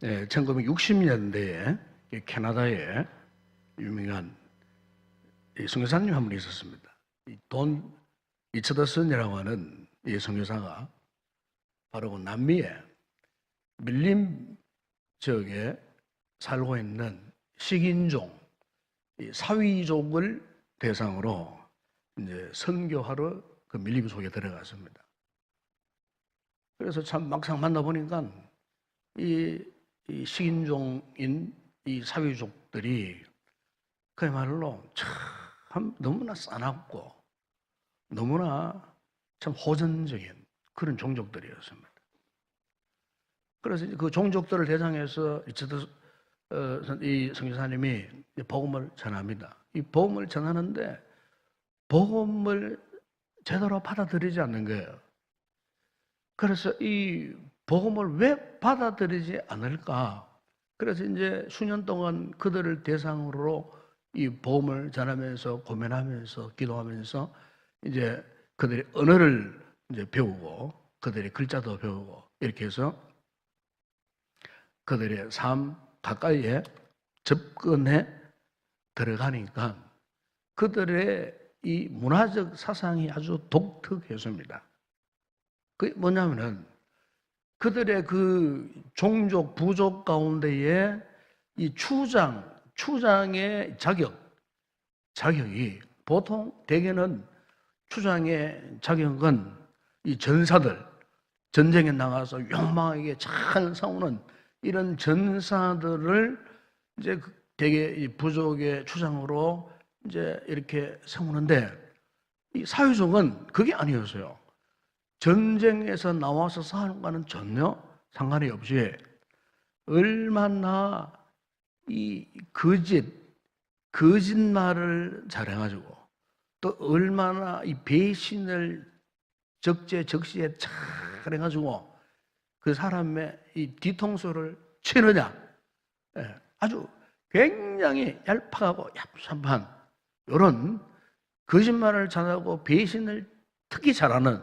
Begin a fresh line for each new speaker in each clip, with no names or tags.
1960년대에 캐나다에 유명한 선교사님 한 분이 있었습니다. 돈 리처더슨이라고 하는 이 선교사가 바로 그 남미에 밀림 지역에 살고 있는 식인종, 사위족을 대상으로 이제 선교하러 그 밀림 속에 들어갔습니다. 그래서 참 막상 만나보니까 이 식인종인 이 사위족들이 그야말로 참 너무나 싸납고 너무나 참 호전적인 그런 종족들이었습니다. 그래서 그 종족들을 대상해서 이 선교사님이 복음을 전합니다. 이 복음을 전하는데 복음을 제대로 받아들이지 않는 거예요. 그래서 이 복음을 왜 받아들이지 않을까? 그래서 이제 수년 동안 그들을 대상으로 이 복음을 전하면서 고민하면서 기도하면서 이제 그들의 언어를 이제 배우고 그들의 글자도 배우고 이렇게 해서 그들의 삶 가까이에 접근해 들어가니까 그들의 이 문화적 사상이 아주 독특했습니다. 그게 뭐냐면은 그들의 그 종족, 부족 가운데에 이 추장의 자격이 보통 대개는 추장의 자격은 이 전사들, 전쟁에 나가서 용맹하게 잘 싸우는 이런 전사들을 이제 대개 이 부족의 추장으로 이제 이렇게 세우는데 이 사회족은 그게 아니었어요. 전쟁에서 나와서 사는 것과는 전혀 상관이 없이 얼마나 이 거짓말을 잘해가지고 또 얼마나 이 배신을 적시에 잘해가지고 그 사람의 이 뒤통수를 치느냐, 아주 굉장히 얄팍하고 얍삽한 이런 거짓말을 잘하고 배신을 특히 잘하는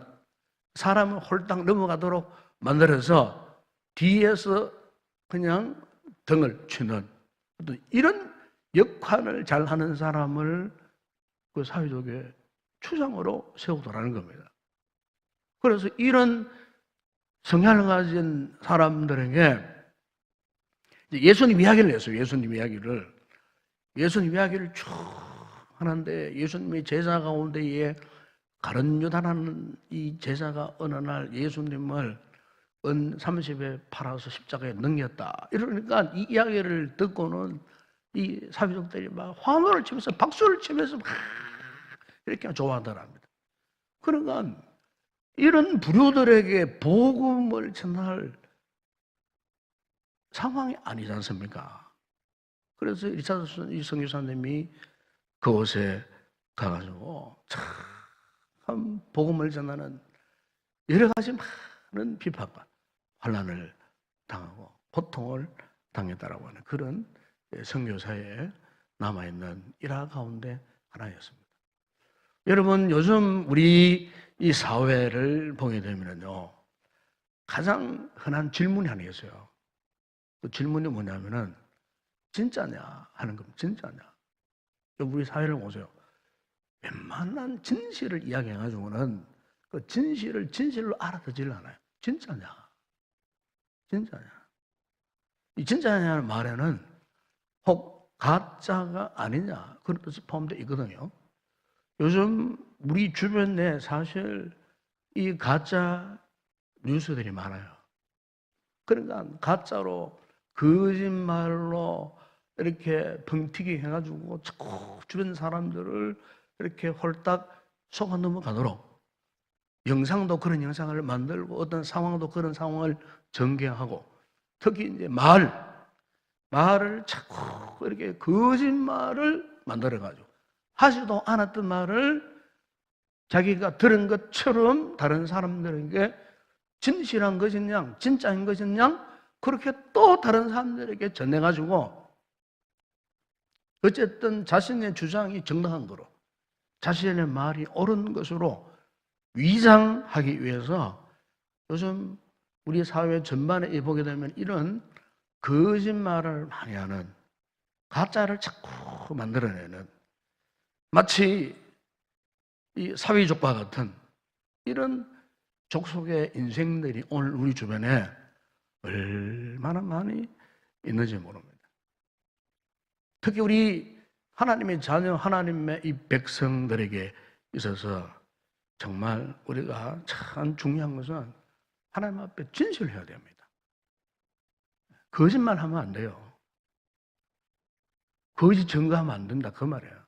사람을 홀딱 넘어가도록 만들어서 뒤에서 그냥 등을 치는 이런 역할을 잘하는 사람을 그 사회적의 추장으로 세우더라는 겁니다. 그래서 이런 성향을 가진 사람들에게 예수님 이야기를 했어요. 예수님 이야기를 쭉 하는데 예수님의 제자 가운데에 가룟 유다라는 이 제자가 어느 날 예수님을 은 30에 팔아서 십자가에 넘겼다. 이러니까 이 이야기를 듣고는 이 사회족들이 막 환호를 치면서 박수를 치면서 막 이렇게 좋아하더랍니다. 그러니까 이런 부류들에게 복음을 전할 상황이 아니지 않습니까? 그래서 리차드슨 이 선교사님이 그곳에 가가지고 참 복음을 전하는 여러 가지 많은 비판과 환난을 당하고 고통을 당했다라고 하는 그런 선교사에 남아있는 일화 가운데 하나였습니다. 여러분, 요즘 우리 이 사회를 보게 되면요, 가장 흔한 질문이 하나 있어요. 그 질문이 뭐냐면은 진짜냐 하는 겁니다. 진짜냐? 우리 사회를 보세요. 웬만한 진실을 이야기해가지고는 그 진실을 진실로 알아듣지를 않아요. 진짜냐? 이 진짜냐는 말에는 혹 가짜가 아니냐 그런 뜻이 포함되어 있거든요. 요즘 우리 주변에 사실 이 가짜 뉴스들이 많아요. 그러니까 가짜로 거짓말로 이렇게 벙튀기 해가지고 자꾸 주변 사람들을 이렇게 홀딱 속아 넘어가도록 영상도 그런 영상을 만들고 어떤 상황도 그런 상황을 전개하고 특히 이제 말을 자꾸 이렇게 거짓말을 만들어가지고 하지도 않았던 말을 자기가 들은 것처럼 다른 사람들에게 진실한 것이냐 진짜인 것이냐 그렇게 또 다른 사람들에게 전해가지고 어쨌든 자신의 주장이 정당한 거로 자신의 말이 옳은 것으로 위장하기 위해서 요즘 우리 사회 전반에 보게 되면 이런 거짓말을 많이 하는, 가짜를 자꾸 만들어내는, 마치 이 사위족과 같은 이런 족속의 인생들이 오늘 우리 주변에 얼마나 많이 있는지 모릅니다. 특히 우리 하나님의 자녀, 하나님의 이 백성들에게 있어서 정말 우리가 참 중요한 것은 하나님 앞에 진실해야 됩니다. 거짓말 하면 안 돼요. 거짓 증거하면 안 된다, 그 말이에요.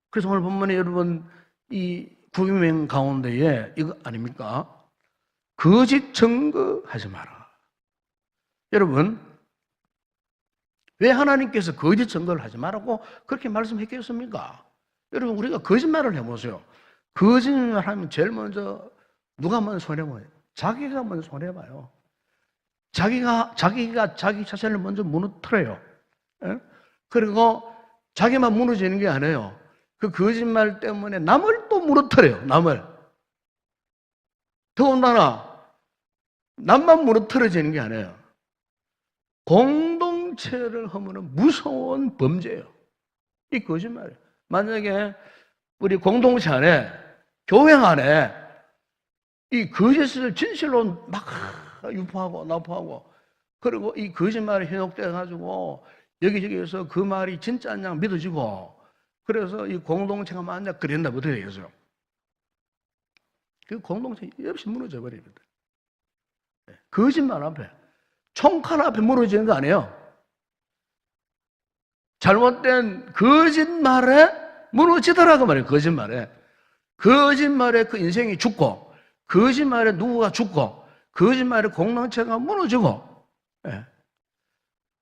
그래서 오늘 본문에 여러분 이 구명 가운데에 이거 아닙니까? 거짓 증거하지 마라. 여러분, 왜 하나님께서 거짓 증거를 하지 말라고 그렇게 말씀했겠습니까? 여러분, 우리가 거짓말을 해보세요. 거짓말 하면 제일 먼저 누가 먼저 손해봐요? 자기가 먼저 손해봐요. 자기가 자기 자신을 먼저 무너뜨려요. 예? 그리고 자기만 무너지는 게 아니에요. 그 거짓말 때문에 남을 또 무너뜨려요. 남을. 더군다나 남만 무너뜨려지는 게 아니에요. 공동체를 하면 무서운 범죄예요. 이 거짓말이에요. 만약에 우리 공동체 안에, 교회 안에 이 거짓을 진실로 막 유포하고 납포하고, 그리고 이 거짓말이 현혹돼가지고 여기저기에서 그 말이 진짜인 양 믿어지고, 그래서 이 공동체가 만약 그랬나 어떻게 되겠어요? 그 공동체 없이 무너져 버립니다. 거짓말 앞에, 총칼 앞에 무너지는 거 아니에요. 잘못된 거짓말에 무너지더라고 말이에요. 거짓말에 그 인생이 죽고, 거짓말에 누구가 죽고, 거짓말에 공동체가 무너지고. 예.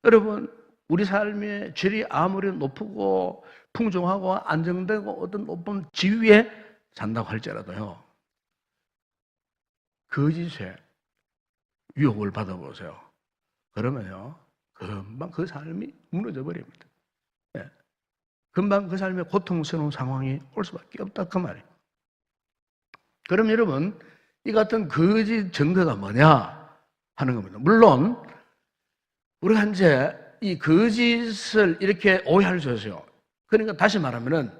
여러분, 우리 삶의 질이 아무리 높고 풍성하고 안정되고 어떤 높은 지위에 산다고 할지라도요, 거짓에 유혹을 받아보세요. 그러면요, 금방 그 삶이 무너져 버립니다. 예. 금방 그 삶에 고통스러운 상황이 올 수밖에 없다, 그 말이에요. 그럼 여러분, 이 같은 거짓 증거가 뭐냐 하는 겁니다. 물론 우리가 이제 이 거짓을 이렇게 오해할 수 있어요. 그러니까 다시 말하면은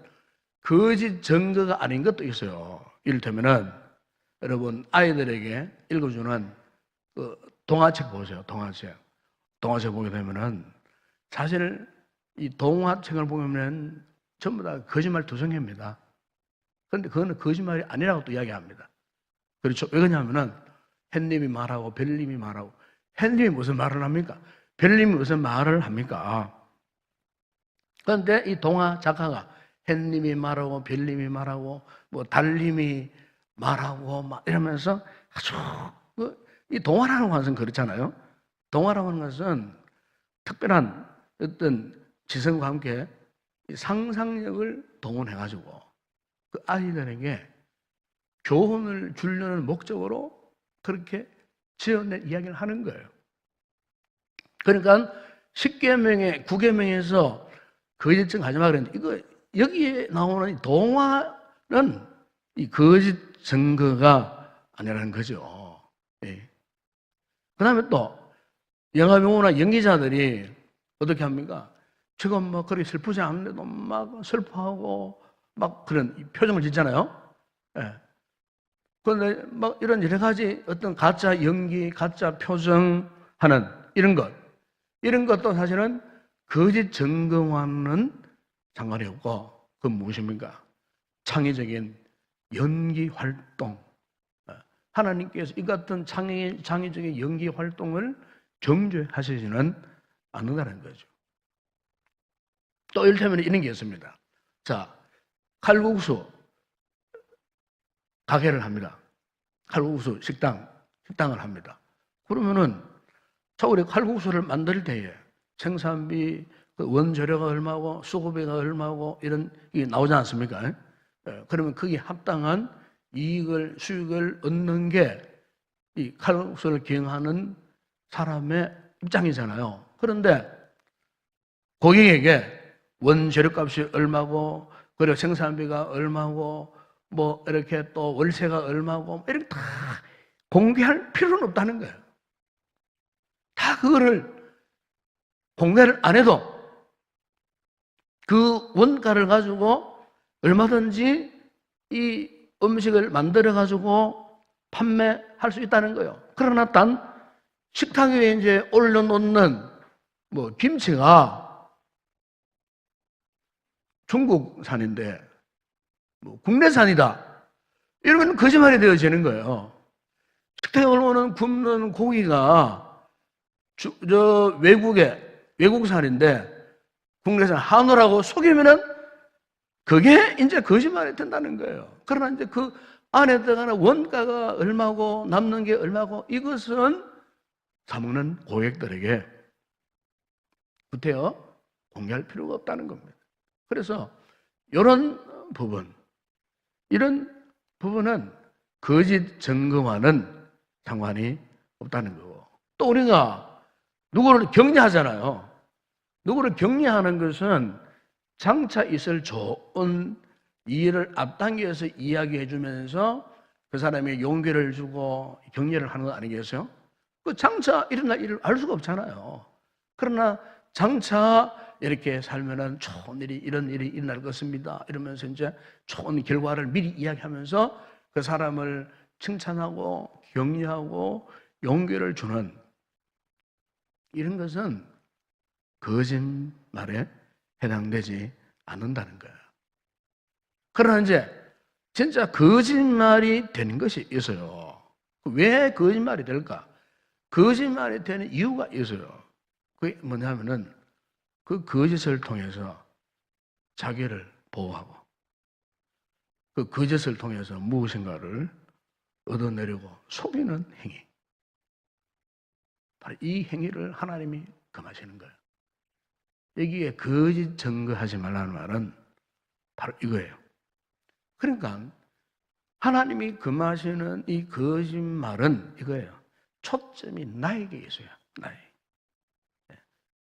거짓 증거가 아닌 것도 있어요. 이를테면은 여러분 아이들에게 읽어주는 그 동화책 보세요. 동화책 보게 되면은 사실 이 동화책을 보면은 전부 다 거짓말 두성입니다. 그런데 그거는 거짓말이 아니라고 또 이야기합니다. 그렇죠? 왜 그러냐면은 햇님이 말하고 별님이 말하고, 햇님이 무슨 말을 합니까? 별님이 무슨 말을 합니까? 그런데 이 동화 작가가 햇님이 말하고 별님이 말하고 뭐 달님이 말하고 막 이러면서 아주 이 동화라는 것은 그렇잖아요. 동화라는 것은 특별한 어떤 지성과 함께 상상력을 동원해가지고 그 아이들에게 교훈을 주려는 목적으로 그렇게 지어낸 이야기를 하는 거예요. 그러니까 10계명에 9계명에서 거짓증 하지 마 그랬는데, 이거 여기에 나오는 동화는 이 거짓 증거가 아니라는 거죠. 예. 그 다음에 또 영화배우나 연기자들이 어떻게 합니까? 지금 뭐 그렇게 슬프지 않는데도 막 슬퍼하고 막 그런 표정을 짓잖아요. 예. 그런데 막 이런 여러 가지 어떤 가짜 연기, 가짜 표정 하는 이런 것도 사실은 거짓 증거와는 상관이 없고, 그건 무엇입니까? 창의적인 연기 활동. 하나님께서 이 같은 창의적인 연기 활동을 정죄하시지는 않는다는 거죠. 또 이를테면 이런 게 있습니다. 자, 칼국수 가게를 합니다. 칼국수 식당을 합니다. 그러면은 자, 우리 칼국수를 만들 때에 생산비, 원재료가 얼마고 수고비가 얼마고 이런 게 나오지 않습니까? 그러면 거기에 합당한 수익을 얻는 게 이 칼국수를 경영하는 사람의 입장이잖아요. 그런데 고객에게 원재료값이 얼마고, 그리고 생산비가 얼마고, 뭐 이렇게 또 월세가 얼마고 이렇게 다 공개할 필요는 없다는 거예요. 다 다 그거를 공개를 안 해도 그 원가를 가지고 얼마든지 이 음식을 만들어 가지고 판매할 수 있다는 거예요. 그러나 단 식탁 위에 이제 올려놓는 뭐 김치가 중국산인데 뭐 국내산이다, 이러면 거짓말이 되어지는 거예요. 식탁에 올라오는 굽는 고기가 외국산인데 국내산 한우라고 속이면은 그게 이제 거짓말이 된다는 거예요. 그러나 이제 그 안에 들어가는 원가가 얼마고 남는 게 얼마고, 이것은 사먹는 고객들에게 구태여 공개할 필요가 없다는 겁니다. 그래서 이런 부분은 거짓 증거와는 상관이 없다는 거고, 또 우리가 누구를 격려하잖아요. 누구를 격려하는 것은 장차 있을 좋은 일을 앞당겨서 이야기해 주면서 그 사람에게 용기를 주고 격려를 하는 거 아니겠어요? 그 장차 일어날 일을 알 수가 없잖아요. 그러나 장차 이렇게 살면은 좋은 일이, 이런 일이 일어날 것입니다, 이러면서 이제 좋은 결과를 미리 이야기하면서 그 사람을 칭찬하고 격려하고 용기를 주는 이런 것은 거짓말에 해당되지 않는다는 거예요. 그러나 이제 진짜 거짓말이 되는 것이 있어요. 왜 거짓말이 될까? 거짓말이 되는 이유가 있어요. 그게 뭐냐면은 그 거짓을 통해서 자기를 보호하고 그 거짓을 통해서 무엇인가를 얻어내려고 속이는 행위. 바로 이 행위를 하나님이 금하시는 거예요. 여기에 거짓 증거하지 말라는 말은 바로 이거예요. 그러니까 하나님이 금하시는 이 거짓말은 이거예요. 초점이 나에게 있어요. 나에게.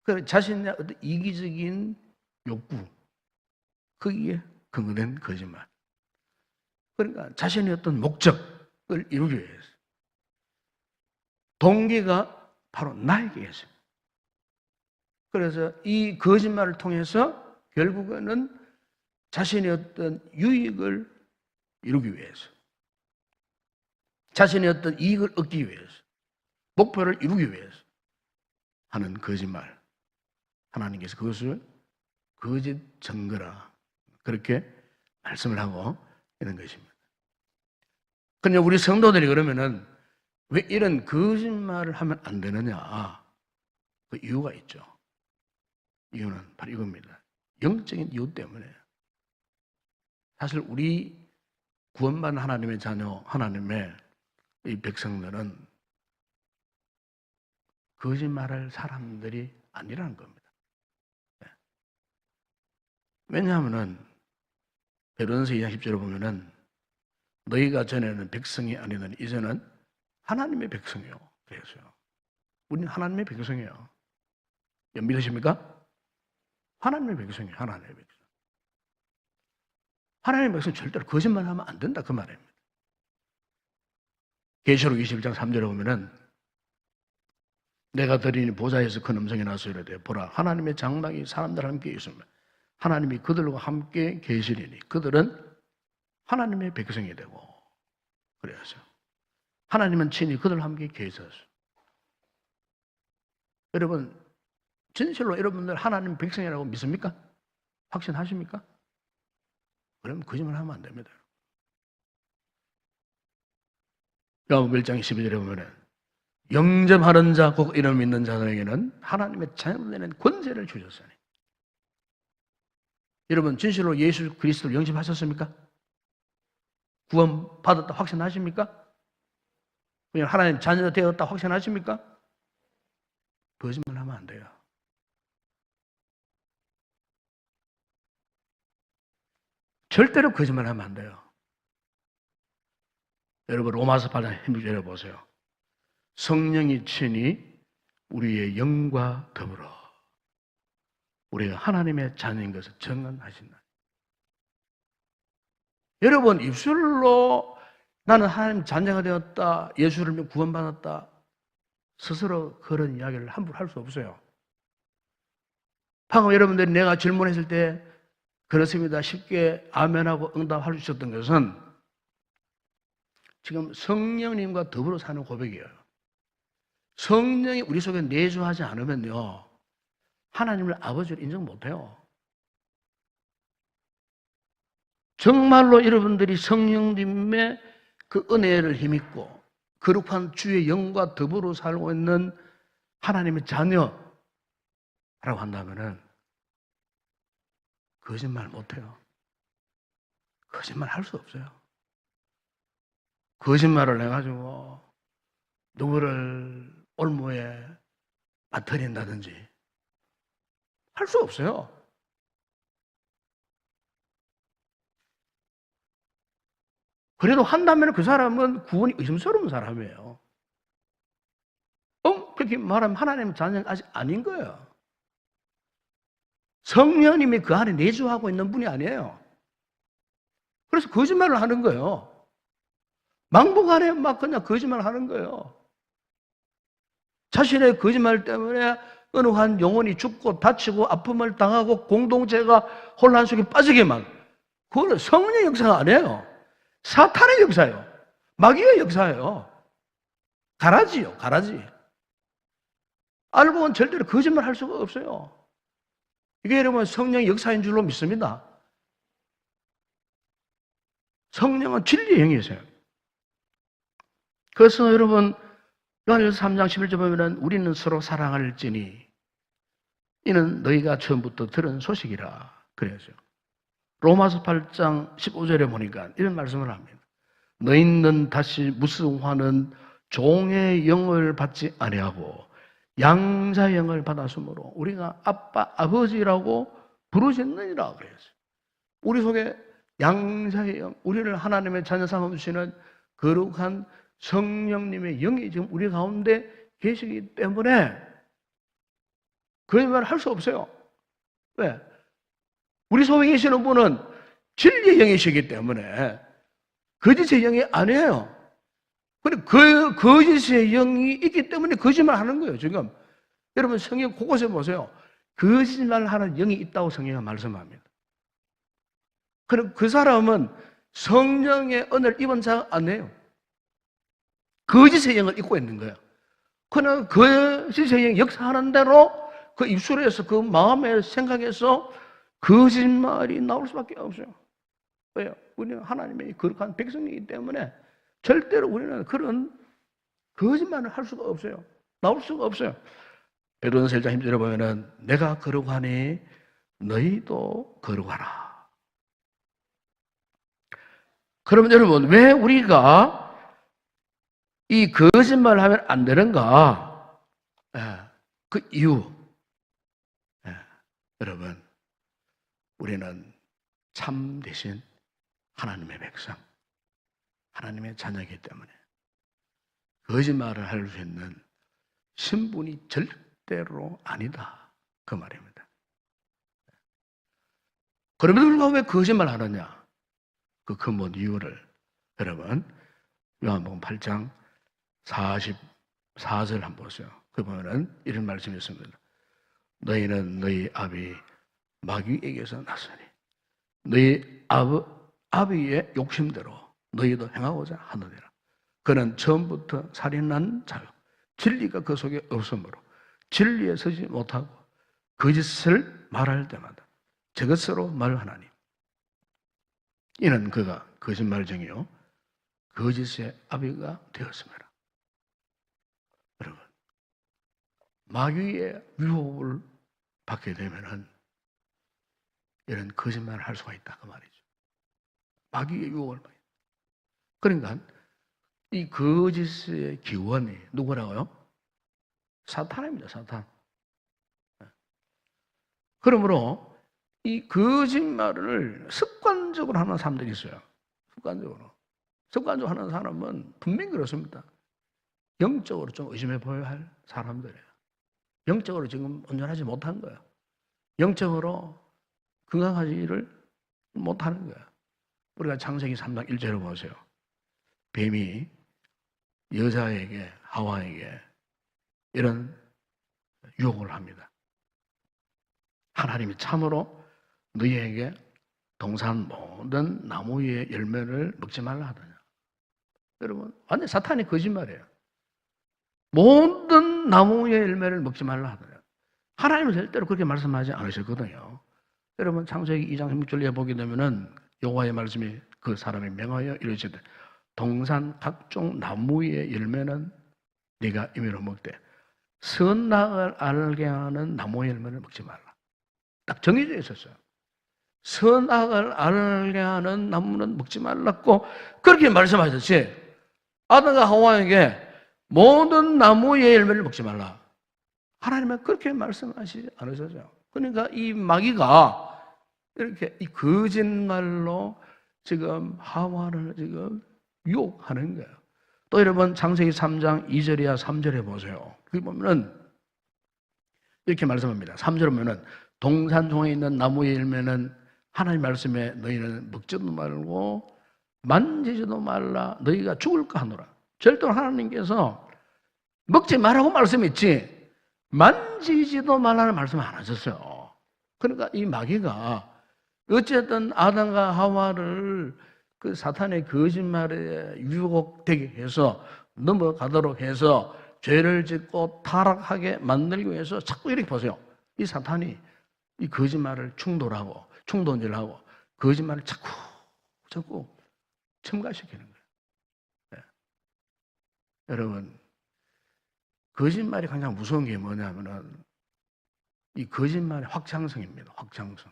그 자신의 어떤 이기적인 욕구, 거기에 근거된 거짓말. 그러니까 자신의 어떤 목적을 이루기 위해서. 동기가 바로 나에게 있어요. 그래서 이 거짓말을 통해서 결국에는 자신의 어떤 유익을 이루기 위해서, 자신의 어떤 이익을 얻기 위해서, 목표를 이루기 위해서 하는 거짓말. 하나님께서 그것을 거짓 증거라 그렇게 말씀을 하고 있는 것입니다. 그런데 우리 성도들이 그러면은 왜 이런 거짓말을 하면 안 되느냐? 그 이유가 있죠. 이유는 바로 이겁니다. 영적인 이유 때문에. 사실 우리 구원받은 하나님의 자녀, 하나님의 이 백성들은 거짓말할 사람들이 아니라는 겁니다. 왜냐하면은 베드로전서 2장 10절에 보면은 너희가 전에는 백성이 아니더니 이제는 하나님의 백성이요. 그래서요. 우리는 하나님의 백성이에요. 믿으십니까? 하나님의 백성이에요. 하나님의 백성. 하나님의 백성은 절대로 거짓말하면 안 된다, 그 말입니다. 계시록 21장 3절에 보면은 내가 들으니 보좌에서 큰 음성이 나서 이르되 보라 하나님의 장막이 사람들과 함께 있으며 하나님이 그들과 함께 계시리니 그들은 하나님의 백성이 되고, 그래서 하나님은 친히 그들과 함께 계셔서. 여러분 진실로 여러분들 하나님 백성이라고 믿습니까? 확신하십니까? 그러면 거짓말 하면 안 됩니다. 야고보 1장 12절에 보면 영접하는 자, 곧 이름 믿는 자들에게는 하나님의 자녀되는 권세를 주셨으니. 여러분 진실로 예수 그리스도를 영접하셨습니까? 구원 받았다 확신하십니까? 그냥 하나님 자녀 되었다 확신하십니까? 거짓말 하면 안 돼요. 절대로 거짓말 하면 안 돼요. 여러분 로마서 8장 16절에 보세요. 성령이 친히 우리의 영과 더불어 우리가 하나님의 자녀인 것을 증언하신다. 여러분 입술로 나는 하나님 자녀가 되었다, 예수를 믿고 구원받았다, 스스로 그런 이야기를 함부로 할 수 없어요. 방금 여러분들이 내가 질문했을 때 그렇습니다 쉽게 아멘하고 응답할 수 있었던 것은 지금 성령님과 더불어 사는 고백이에요. 성령이 우리 속에 내주하지 않으면요 하나님을 아버지로 인정 못해요. 정말로 여러분들이 성령님의 그 은혜를 힘입고 거룩한 주의 영과 더불어 살고 있는 하나님의 자녀라고 한다면은 거짓말 못해요. 거짓말 할 수 없어요. 거짓말을 해가지고 누구를 올무에 빠뜨린다든지 할 수 없어요. 그래도 한다면 그 사람은 구원이 의심스러운 사람이에요. 그렇게 말하면 하나님 자녀가 아직 아닌 거예요. 성령님이 그 안에 내주하고 있는 분이 아니에요. 그래서 거짓말을 하는 거예요. 막무가내 막 그냥 거짓말을 하는 거예요. 자신의 거짓말 때문에 어느 한 영혼이 죽고 다치고 아픔을 당하고 공동체가 혼란 속에 빠지게만, 그거는 성령의 역사가 아니에요. 사탄의 역사예요. 마귀의 역사예요. 가라지요, 가라지. 알고 보면 절대로 거짓말 할 수가 없어요. 이게 여러분 성령의 역사인 줄로 믿습니다. 성령은 진리의 영이세요. 그래서 여러분 요한일서 3장 11절 보면 우리는 서로 사랑할지니 이는 너희가 처음부터 들은 소식이라 그래야죠. 로마서 8장 15절에 보니까 이런 말씀을 합니다. 너희는 다시 무승화는 종의 영을 받지 아니하고 양자의 영을 받았으므로 우리가 아빠, 아버지라고 부르짖느니라 그랬어요. 우리 속에 양자의 영, 우리를 하나님의 자녀 삼으시는 거룩한 성령님의 영이 지금 우리 가운데 계시기 때문에 거짓말을 할 수 없어요. 왜? 우리 속에 계시는 분은 진리의 영이시기 때문에 거짓의 영이 아니에요. 그 거짓의 영이 있기 때문에 거짓말 하는 거예요, 지금. 여러분, 성경 곳곳에 보세요. 거짓말 하는 영이 있다고 성경은 말씀합니다. 그럼 그 사람은 성령의 은혜를 입은 자가 아니에요. 거짓의 영을 입고 있는 거예요. 그러나 거짓의 영이 역사하는 대로 그 입술에서 그 마음의 생각에서 거짓말이 나올 수밖에 없어요. 왜요? 우리는 하나님의 거룩한 백성이기 때문에 절대로 우리는 그런 거짓말을 할 수가 없어요. 나올 수가 없어요. 베드로전서 1장 10절에 보면은 내가 거룩하니 너희도 거룩하라. 그러면 여러분 왜 우리가 이 거짓말을 하면 안 되는가? 그 이유. 여러분 우리는 참 대신 하나님의 백성, 하나님의 자녀이기 때문에 거짓말을 할 수 있는 신분이 절대로 아니다. 그 말입니다. 그럼에도 불구하고 왜 거짓말 하느냐? 그 근본 이유를 여러분 요한복음 8장 44절 한번 보세요. 그 보면은 이런 말씀이 있습니다. 너희는 너희 아비 마귀에게서 났으니 너희 아비의 욕심대로 너희도 행하고자 하느니라. 그는 처음부터 살인한 자요 진리가 그 속에 없으므로 진리에 서지 못하고 거짓을 말할 때마다 저것으로 말하나니 이는 그가 거짓말쟁이요 거짓의 아비가 되었습니다. 여러분 마귀의 유혹을 받게 되면은 이런 거짓말을 할 수가 있다 그 말이죠. 마귀의 유혹을 받게. 그러니까 이 거짓의 기원이 누구라고요? 사탄입니다. 사탄. 그러므로 이 거짓말을 습관적으로 하는 사람들이 있어요. 습관적으로 하는 사람은 분명히 그렇습니다. 영적으로 좀 의심해 보여야 할 사람들이에요. 영적으로 지금 온전하지 못한 거예요. 영적으로 건강하지를 못하는 거예요. 우리가 창세기 3장 1절을 보세요. 뱀이 여자에게 하와에게 이런 유혹을 합니다. 하나님이 참으로 너희에게 동산 모든 나무 위의 열매를 먹지 말라 하더냐. 여러분, 완전 사탄이 거짓말이에요. 모든 나무 위의 열매를 먹지 말라 하더냐. 하나님은 절대로 그렇게 말씀하지 않으셨거든요. 여러분, 창세기 2장 16절에 보게 되면은 여호와의 말씀이 그 사람에 명하여 이르시되 동산 각종 나무 위의 열매는 네가 임의로 먹되 선악을 알게 하는 나무의 열매를 먹지 말라. 딱 정해져 있었어요. 선악을 알게 하는 나무는 먹지 말랐고 그렇게 말씀하셨지. 아담과 하와에게 모든 나무의 열매를 먹지 말라. 하나님은 그렇게 말씀하시지 않으셨어요. 그러니까 이 마귀가 이렇게 이 거짓말로 지금 하와를 지금 유혹하는 거예요. 또 여러분 창세기 3장 2절이야 3절에 보세요. 거기 보면은 이렇게 말씀합니다. 3절에 보면은 동산 중에 있는 나무의 열매는 하나님 말씀에 너희는 먹지도 말고 만지지도 말라 너희가 죽을까 하노라. 절대로 하나님께서 먹지 말라고 말씀했지 만지지도 말라는 말씀 안 하셨어요. 그러니까 이 마귀가 어쨌든 아담과 하와를 그 사탄의 거짓말에 유혹되게 해서 넘어가도록 해서 죄를 짓고 타락하게 만들기 위해서 자꾸 이렇게 보세요. 이 사탄이 이 거짓말을 충돌하고 충동질하고 거짓말을 자꾸 첨가시키는 거예요. 네. 여러분, 거짓말이 가장 무서운 게 뭐냐면은 이 거짓말의 확장성입니다. 확장성.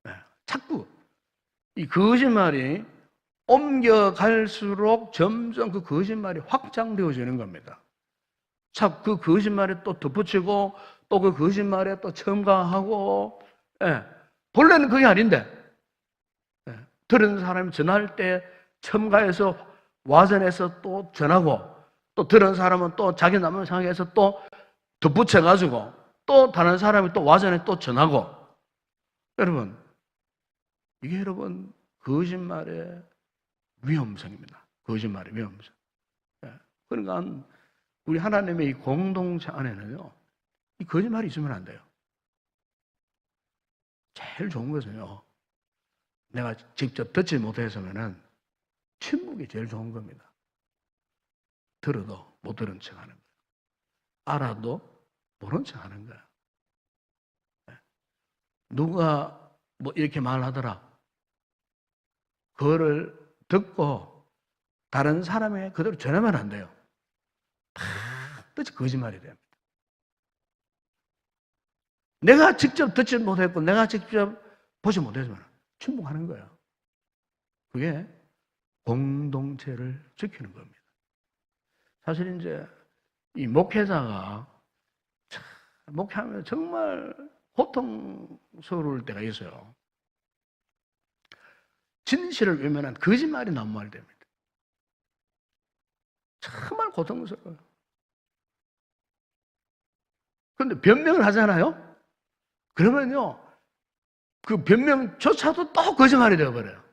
네. 자꾸 이 거짓말이 옮겨갈수록 점점 그 거짓말이 확장되어지는 겁니다. 참 그 거짓말에 또 덧붙이고 또 그 거짓말에 또 첨가하고 본래는 그게 아닌데 들은 사람이 전할 때 첨가해서 와전해서 또 전하고 또 들은 사람은 또 자기 남을 생각해서 또 덧붙여가지고 또 다른 사람이 또 와전해 또 전하고 여러분 이게 여러분 거짓말의 위험성입니다. 거짓말의 위험성. 그러니까 우리 하나님의 이 공동체 안에는요 이 거짓말이 있으면 안 돼요. 제일 좋은 것은요 내가 직접 듣지 못해서는 침묵이 제일 좋은 겁니다. 들어도 못 들은 척 하는 거예요. 알아도 모른 척 하는 거예요. 누가 뭐 이렇게 말하더라. 그거를 듣고 다른 사람에게 그대로 전하면 안 돼요. 반드시 거짓말이 됩니다. 내가 직접 듣지 못했고 내가 직접 보지 못했으면 침묵하는 거예요. 그게 공동체를 지키는 겁니다. 사실 이제 이 목회자가 목회하면 정말 고통스러울 때가 있어요. 진실을 외면한 거짓말이 난무할 때입니다. 정말 고통스러워요. 그런데 변명을 하잖아요? 그러면요, 그 변명조차도 또 거짓말이 되어버려요.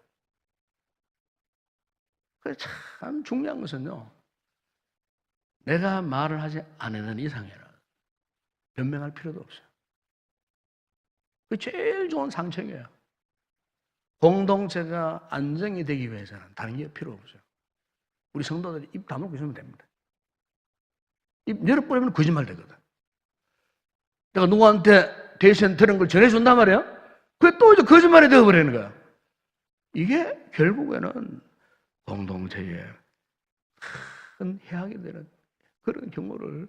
그래서 참 중요한 것은요, 내가 말을 하지 않는 이상에는 변명할 필요도 없어요. 그 제일 좋은 상책이에요. 공동체가 안정이 되기 위해서는 다른 게 필요 없어요. 우리 성도들이 입 다물고 있으면 됩니다. 입 열어버리면 거짓말 되거든. 내가 누구한테 대신 들은 걸 전해준단 말이에요? 그게 또 이제 거짓말이 되어버리는 거야. 이게 결국에는 공동체에 큰 해악이 되는 그런 경우를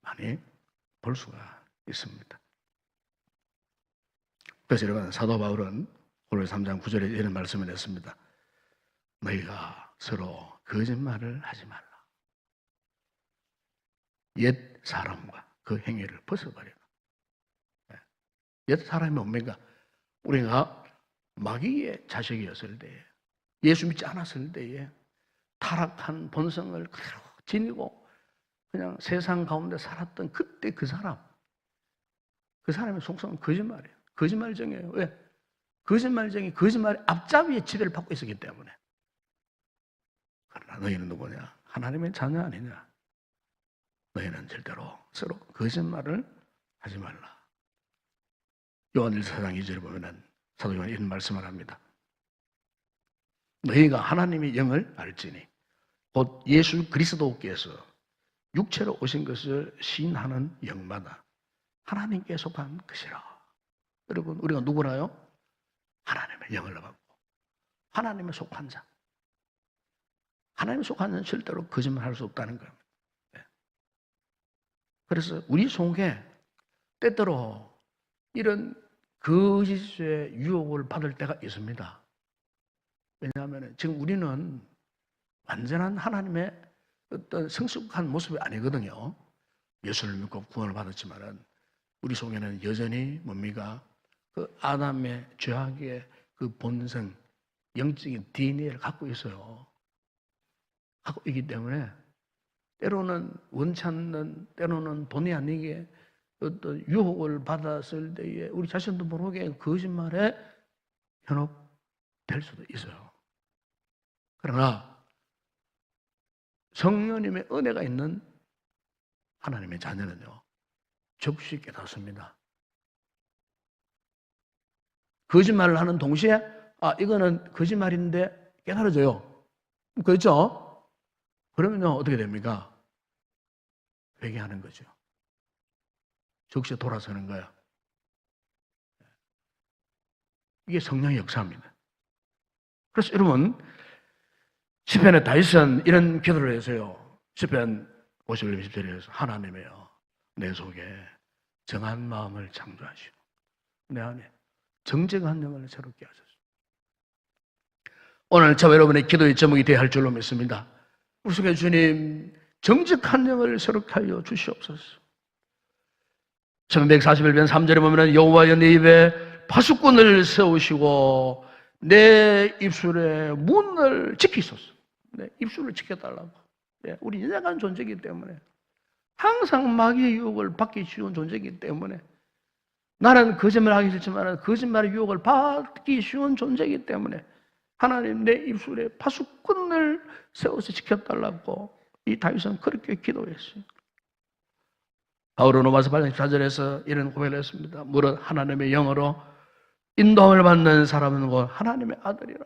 많이 볼 수가 있습니다. 그래서 여러분, 사도 바울은 고린도서 3장 9절에 이런 말씀을 했습니다. 너희가 서로 거짓말을 하지 말라. 옛 사람과 그 행위를 벗어버리라. 옛 사람이 뭡니까? 우리가 마귀의 자식이었을 때에 예수 믿지 않았을 때에 타락한 본성을 그대로 지니고 그냥 세상 가운데 살았던 그때 그 사람의 속성은 거짓말이에요. 거짓말쟁이에요. 왜? 거짓말쟁이, 거짓말의 앞잡이의 지배를 받고 있었기 때문에. 그러나 너희는 누구냐? 하나님의 자녀 아니냐? 너희는 절대로 서로 거짓말을 하지 말라. 요한일서 4장 2절에 보면은 사도 요한이 이런 말씀을 합니다. 너희가 하나님의 영을 알지니 곧 예수 그리스도께서 육체로 오신 것을 시인하는 영마다 하나님께 속한 것이라. 여러분, 우리가 누구라요? 하나님의 영을 받고 하나님의 속한 자. 하나님의 속한 자는 절대로 거짓말할 수 없다는 겁니다. 그래서 우리 속에 때때로 이런 거짓의 유혹을 받을 때가 있습니다. 왜냐하면 지금 우리는 완전한 하나님의 어떤 성숙한 모습이 아니거든요. 예수를 믿고 구원을 받았지만은 우리 속에는 여전히 뭡니까? 그 아담의 죄악의 그 본성, 영적인 DNA를 갖고 있어요. 갖고 있기 때문에 때로는 원치 않는, 때로는 본의 아니게 어떤 유혹을 받았을 때에 우리 자신도 모르게 거짓말에 현혹될 수도 있어요. 그러나 성령님의 은혜가 있는 하나님의 자녀는요, 즉시 깨닫습니다. 거짓말을 하는 동시에 이거는 거짓말인데 깨달아져요. 그렇죠? 그러면요 어떻게 됩니까? 회개하는 거죠. 즉시 돌아서는 거예요. 이게 성령의 역사입니다. 그래서 여러분, 시편의 다윗은 이런 기도를 해서요. 시편 51편 10절에 서 하나님이여 내 속에 정한 마음을 창조하시고 내 안에 정직한 영을 새롭게 하소서. 오늘 저와 여러분의 기도의 제목이 되어야 할 줄로 믿습니다. 우리 속에 주님 정직한 영을 새롭게 하여 주시옵소서. 1141편 3절에 보면 여호와여 내 입에 파수꾼을 세우시고 내 입술의 문을 지키소서. 내 입술을 지켜달라고. 우리 연약한 존재이기 때문에 항상 마귀의 유혹을 받기 쉬운 존재이기 때문에 나는 거짓말을 하기 싫지만 거짓말의 유혹을 받기 쉬운 존재이기 때문에 하나님 내 입술에 파수꾼을 세워서 지켜달라고 이 다윗은 그렇게 기도했어요. 바울은 로마서 8장 14절에서 이런 고백을 했습니다. 무릇 하나님의 영으로 인도함을 받는 사람은 곧 하나님의 아들이라.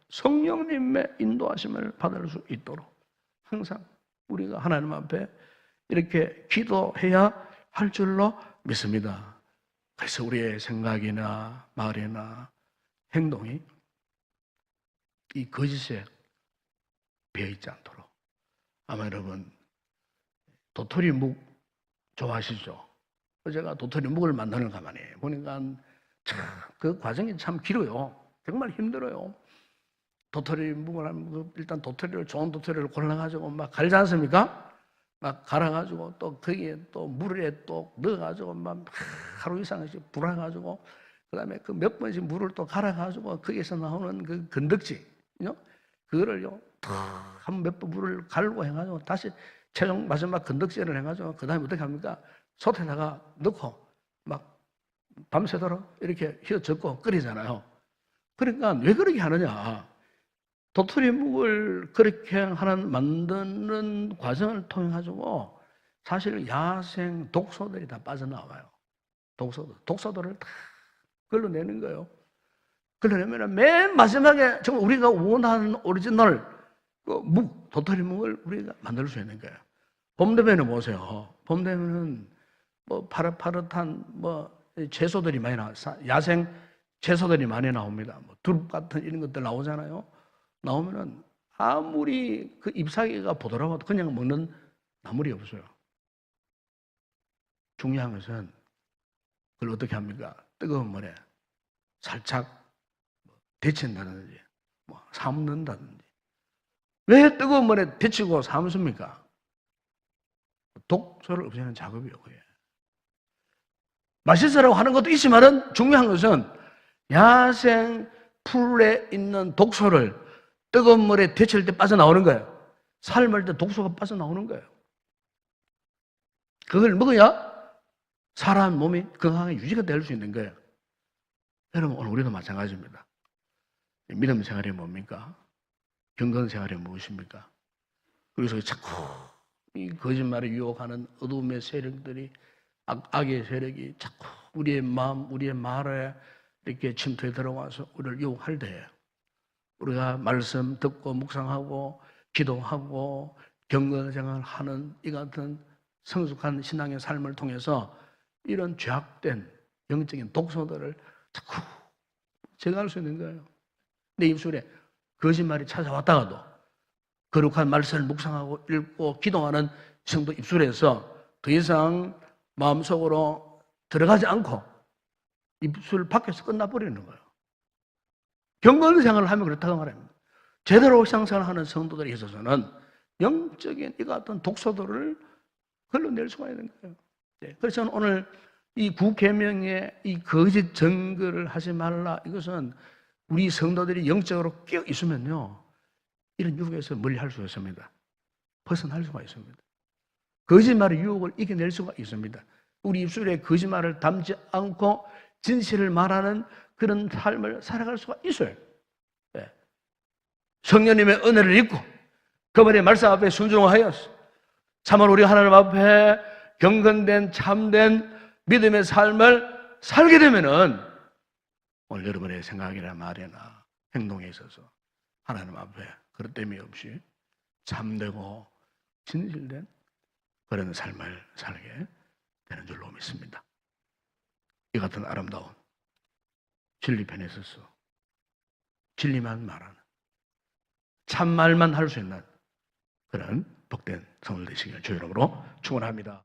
성령님의 인도하심을 받을 수 있도록 항상 우리가 하나님 앞에 이렇게 기도해야 할 줄로 믿습니다. 그래서 우리의 생각이나 말이나 행동이 이 거짓에 배어있지 않도록. 아마 여러분 도토리 묵 좋아하시죠? 제가 도토리 묵을 만드는 거 가만히 보니까 참 그 과정이 참 길어요. 정말 힘들어요. 도토리 묵을 하면 일단 도토리를 좋은 도토리를 골라가지고 막 갈지 않습니까? 막 갈아가지고 또 거기에 또 물에 또 넣어가지고 막 하루 이상씩 불어가지고 그다음에 그 몇 번씩 물을 또 갈아가지고 거기에서 나오는 그 건덕지, 그거를요 한 몇 번 물을 갈고 해가지고 다시 최종 마지막 건덕지를 해가지고 그다음에 어떻게 합니까? 솥에다가 넣고 막 밤새도록 이렇게 휘어젓고 끓이잖아요. 그러니까 왜 그렇게 하느냐? 도토리 묵을 그렇게 만드는 과정을 통해 가지고 사실 야생 독소들이 다 빠져나와요. 독소들을 다 걸러내는 거예요. 걸러내면 맨 마지막에 정말 우리가 원하는 오리지널 도토리 묵을 우리가 만들 수 있는 거예요. 봄 되면은 보세요. 봄 되면은 뭐 파릇파릇한 채소들이 많이 나와요. 야생 채소들이 많이 나옵니다. 두릅 같은 이런 것들 나오잖아요. 나오면은 아무리 그 잎사귀가 부드러워도 그냥 먹는 나물이 없어요. 중요한 것은 그걸 어떻게 합니까? 뜨거운 물에 살짝 데친다든지 삶는다든지. 왜 뜨거운 물에 데치고 삶습니까? 독소를 없애는 작업이에요. 그게. 맛있으라고 하는 것도 있지만은 중요한 것은 야생 풀에 있는 독소를 뜨거운 물에 데칠 때 빠져나오는 거예요. 삶을 때 독소가 빠져나오는 거예요. 그걸 먹어야 사람 몸이 건강하게 유지가 될 수 있는 거예요. 여러분 오늘 우리도 마찬가지입니다. 믿음 생활이 뭡니까? 경건 생활이 무엇입니까? 그래서 자꾸 이 거짓말에 유혹하는 어둠의 세력들이, 악의 세력이 자꾸 우리의 마음, 우리의 말에 이렇게 침투해 들어와서 우리를 유혹할 때, 우리가 말씀 듣고 묵상하고 기도하고 경건생활을 하는 이 같은 성숙한 신앙의 삶을 통해서 이런 죄악된 영적인 독소들을 자꾸 제거할 수 있는 거예요. 내 입술에 거짓말이 찾아왔다가도 거룩한 말씀을 묵상하고 읽고 기도하는 성도 입술에서 더 이상 마음속으로 들어가지 않고 입술 밖에서 끝나버리는 거예요. 경건 생활을 하면 그렇다고 말합니다. 제대로 신앙생활을 하는 성도들에 있어서는 영적인 이 같은 독소들을 걸러낼 수가 있는 거예요. 네. 그래서 저는 오늘 이 9계명의 이 거짓 증거를 하지 말라, 이것은 우리 성도들이 영적으로 깨어 있으면요, 이런 유혹에서 멀리할 수 있습니다. 벗어날 수가 있습니다. 거짓말의 유혹을 이겨낼 수가 있습니다. 우리 입술에 거짓말을 담지 않고 진실을 말하는 그런 삶을 살아갈 수가 있어요. 네. 성령님의 은혜를 입고 그분의 말씀 앞에 순종하여서 참으로 우리 하나님 앞에 경건된 참된 믿음의 삶을 살게 되면은 오늘 여러분의 생각이나 말이나 행동에 있어서 하나님 앞에 그릇됨이 없이 참되고 진실된 그런 삶을 살게 되는 줄로 믿습니다. 이 같은 아름다운 진리편에 있어서 진리만 말하는, 참말만 할 수 있는 그런 복된 성도 되시길 주의 이름으로 축원합니다.